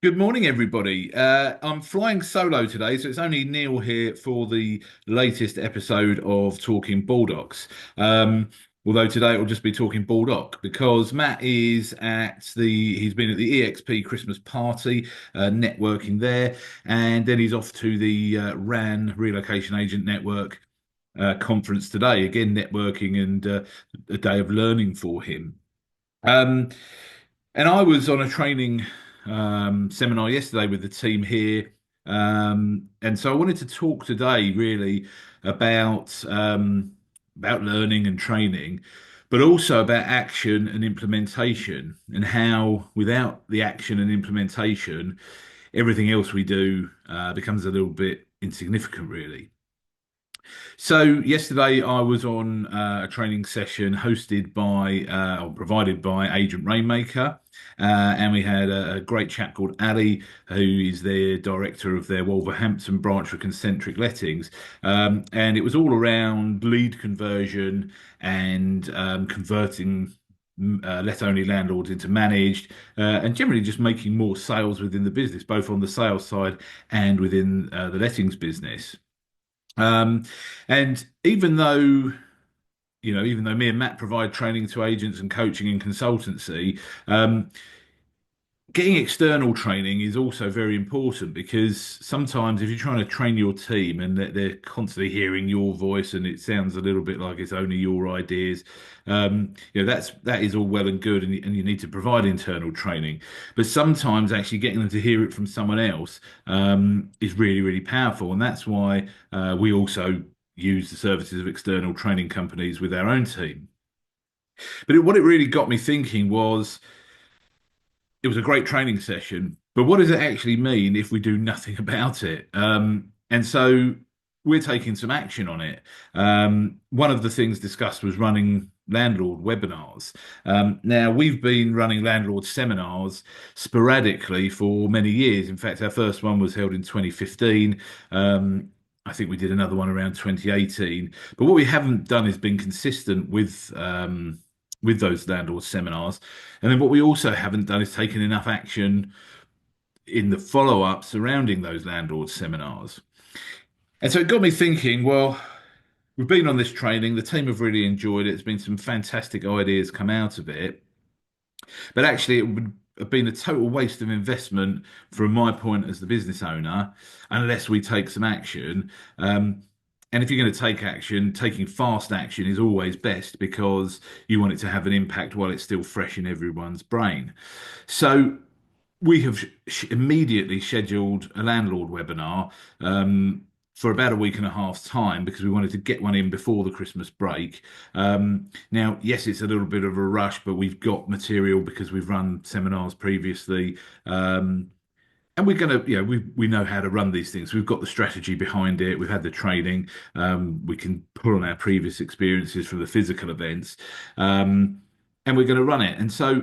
Good morning, everybody. I'm flying solo today, so it's only Neil here for the latest episode of Talking Baldocks. Um, Although today it will just be talking Baldock because Matt is he's been at the EXP Christmas party, networking there, and then he's off to the RAN Relocation Agent Network conference today, again networking and a day of learning for him. Um, and I was on a training seminar yesterday with the team here. And so I wanted to talk today really about learning and training, but also about action and implementation and how without the action and implementation, everything else we do becomes a little bit insignificant, really. So yesterday I was on a training session hosted by or provided by Agent Rainmaker, and we had a great chap called Ali, who is their director of their Wolverhampton branch for concentric lettings, and it was all around lead conversion and converting. Let-only landlords into managed, and generally just making more sales within the business, both on the sales side and within the lettings business. Um, and even though me and Matt provide training to agents and coaching and consultancy, getting external training is also very important because sometimes if you're trying to train your team and they're constantly hearing your voice and it sounds a little bit like it's only your ideas, that is all well and good, and you need to provide internal training. But sometimes actually getting them to hear it from someone else is really, really powerful, and that's why we also use the services of external training companies with our own team. But what it really got me thinking was it was a great training session, but what does it actually mean if we do nothing about it? And so we're taking some action on it. One of the things discussed was running landlord webinars. Now, we've been running landlord seminars sporadically for many years. In fact, our first one was held in 2015. I think we did another one around 2018. But what we haven't done is been consistent with those landlord seminars. And then what we also haven't done is taken enough action in the follow-up surrounding those landlord seminars. And so it got me thinking, well, we've been on this training, the team have really enjoyed it. There's been some fantastic ideas come out of it. But actually, it would have been a total waste of investment from my point as the business owner, unless we take some action. And if you're going to take action, taking fast action is always best because you want it to have an impact while it's still fresh in everyone's brain. So we have immediately scheduled a landlord webinar for about a week and a half's time because we wanted to get one in before the Christmas break. Now, yes, it's a little bit of a rush, but we've got material because we've run seminars previously. And we're gonna, we know how to run these things. We've got the strategy behind it. We've had the training. We can pull on our previous experiences from the physical events, and we're going to run it. And so,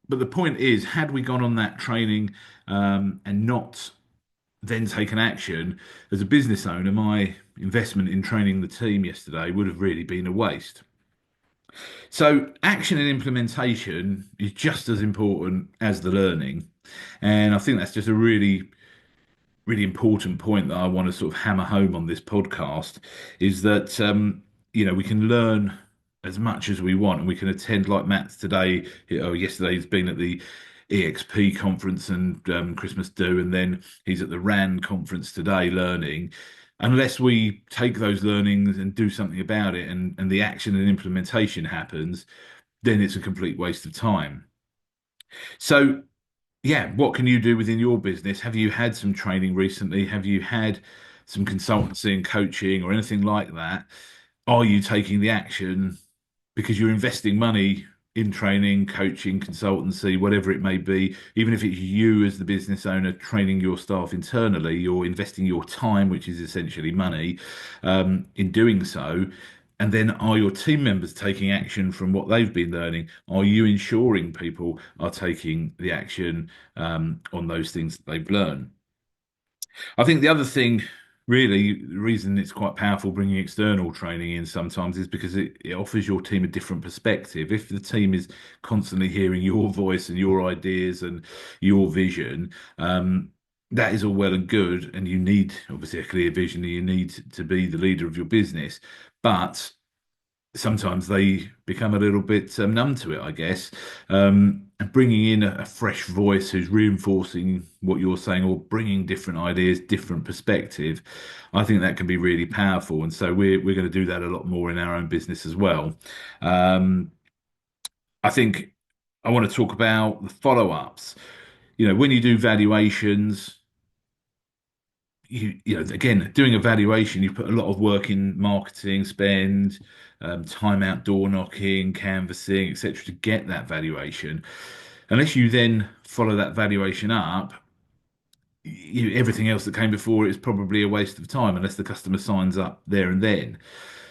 but the point is, had we gone on that training and not then taken action as a business owner, my investment in training the team yesterday would have really been a waste. So, action and implementation is just as important as the learning. And I think that's just a really, really important point that I want to sort of hammer home on this podcast is that we can learn as much as we want and we can attend like Matt's today or yesterday he's been at the EXP conference and Christmas do, and then he's at the RAN conference today learning. Unless we take those learnings and do something about it and the action and implementation happens, then it's a complete waste of time. So yeah, what can you do within your business? Have you had some training recently? Have you had some consultancy and coaching or anything like that? Are you taking the action because you're investing money in training, coaching, consultancy, whatever it may be? Even if it's you as the business owner training your staff internally, you're investing your time, which is essentially money, in doing so. And then are your team members taking action from what they've been learning? Are you ensuring people are taking the action on those things that they've learned? I think the other thing really, the reason it's quite powerful bringing external training in sometimes is because it offers your team a different perspective. If the team is constantly hearing your voice and your ideas and your vision, that is all well and good. And you need obviously a clear vision, and you need to be the leader of your business. But sometimes they become a little bit numb to it, I guess. And bringing in a fresh voice who's reinforcing what you're saying or bringing different ideas, different perspective, I think that can be really powerful. And so we're going to do that a lot more in our own business as well. Um, I think I want to talk about the follow-ups. When you do valuations, again, doing a valuation, you put a lot of work in marketing spend, time out door knocking, canvassing, etc., to get that valuation. Unless you then follow that valuation up, everything else that came before it is probably a waste of time unless the customer signs up there and then.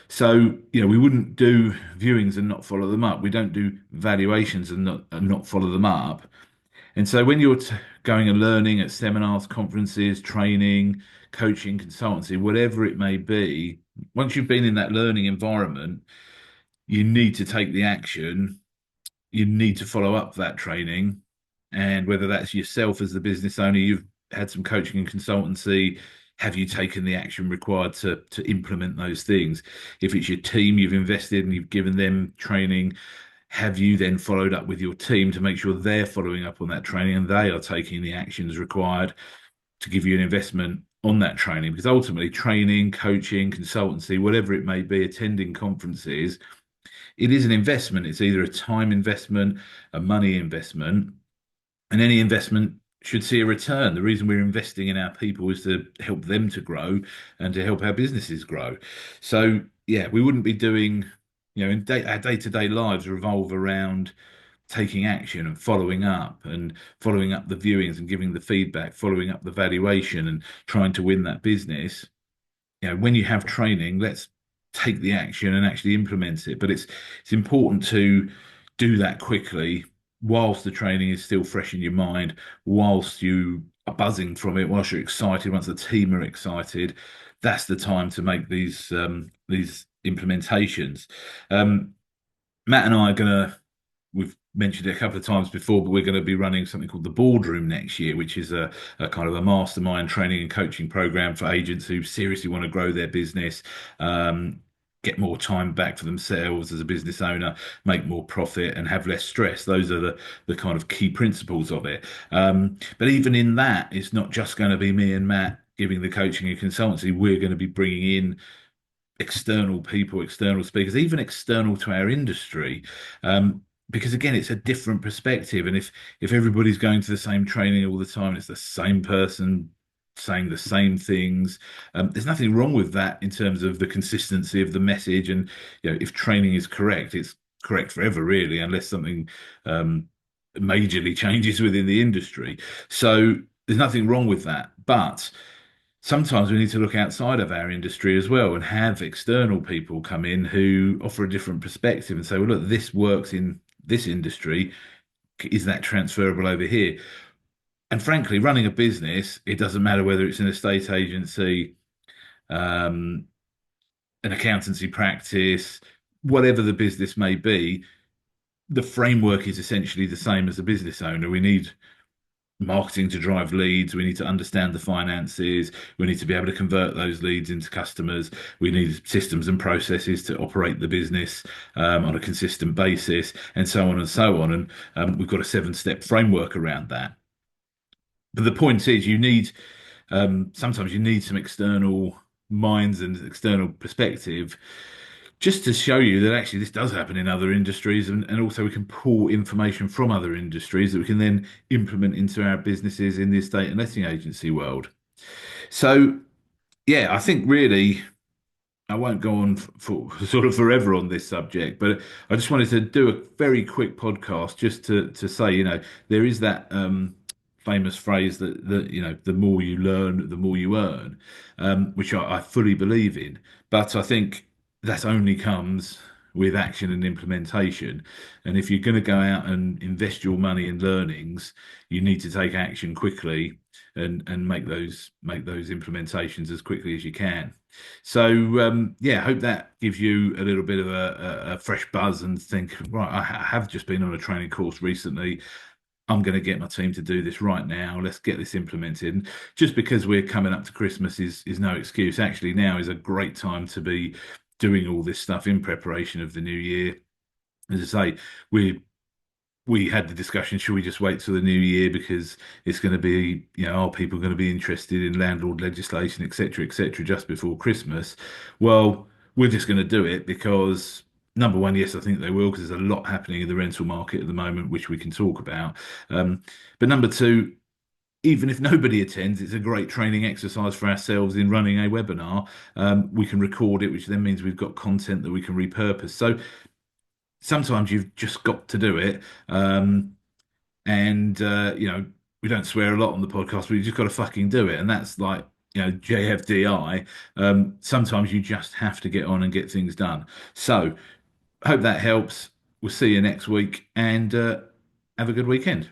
So, we wouldn't do viewings and not follow them up. We don't do valuations and not follow them up. And so when you're going and learning at seminars, conferences, training, coaching, consultancy, whatever it may be, once you've been in that learning environment, you need to take the action. You need to follow up that training. And whether that's yourself as the business owner, you've had some coaching and consultancy, have you taken the action required to implement those things? If it's your team you've invested and you've given them training, have you then followed up with your team to make sure they're following up on that training and they are taking the actions required to give you an investment on that training? Because ultimately, training, coaching, consultancy, whatever it may be, attending conferences, it is an investment. It's either a time investment, a money investment, and any investment should see a return. The reason we're investing in our people is to help them to grow and to help our businesses grow. So, yeah, we wouldn't be doing, our day-to-day lives revolve around taking action and following up the viewings and giving the feedback, following up the valuation and trying to win that business. When you have training, let's take the action and actually implement it. But it's important to do that quickly whilst the training is still fresh in your mind, whilst you are buzzing from it, whilst you're excited, once the team are excited. That's the time to make these implementations. Um, Matt and I are gonna we've mentioned it a couple of times before, but we're going to be running something called the Boardroom next year, which is a kind of a mastermind training and coaching program for agents who seriously want to grow their business, get more time back for themselves as a business owner, make more profit, and have less stress. Those are the kind of key principles of it. But even in that, it's not just going to be me and Matt giving the coaching and consultancy. We're going to be bringing in external people, external speakers, even external to our industry. Because again, it's a different perspective. And if everybody's going to the same training all the time, it's the same person saying the same things. There's nothing wrong with that in terms of the consistency of the message. And if training is correct, it's correct forever, really, unless something majorly changes within the industry. So there's nothing wrong with that. But sometimes we need to look outside of our industry as well and have external people come in who offer a different perspective and say, well, look, this works in this industry. Is that transferable over here? And frankly, running a business, it doesn't matter whether it's an estate agency, um, an accountancy practice, whatever the business may be, the framework is essentially the same as a business owner. We need marketing to drive leads. We need to understand the finances. We need to be able to convert those leads into customers. We need systems and processes to operate the business on a consistent basis, and so on and so on. And we've got a seven-step framework around that. But the point is, sometimes you need some external minds and external perspective just to show you that actually this does happen in other industries, and also we can pull information from other industries that we can then implement into our businesses in the estate and letting agency world. So, yeah, I think really I won't go on for sort of forever on this subject, but I just wanted to do a very quick podcast just to say, there is that famous phrase that the more you learn, the more you earn, which I fully believe in. But I think that only comes with action and implementation. And if you're going to go out and invest your money in learnings, you need to take action quickly and make those implementations as quickly as you can. So yeah, I hope that gives you a little bit of a fresh buzz and think, right, I have just been on a training course recently. I'm going to get my team to do this right now. Let's get this implemented. And just because we're coming up to Christmas is no excuse. Actually, now is a great time to be doing all this stuff in preparation of the new year. As I say, we had the discussion, should we just wait till the new year because it's going to be, are people going to be interested in landlord legislation, et cetera, just before Christmas? Well, we're just going to do it because number one, yes, I think they will because there's a lot happening in the rental market at the moment, which we can talk about. Um, but number two, even if nobody attends, it's a great training exercise for ourselves in running a webinar. We can record it, which then means we've got content that we can repurpose. So sometimes you've just got to do it. And we don't swear a lot on the podcast, but you just got to fucking do it. And that's like, JFDI. Sometimes you just have to get on and get things done. So hope that helps. We'll see you next week and have a good weekend.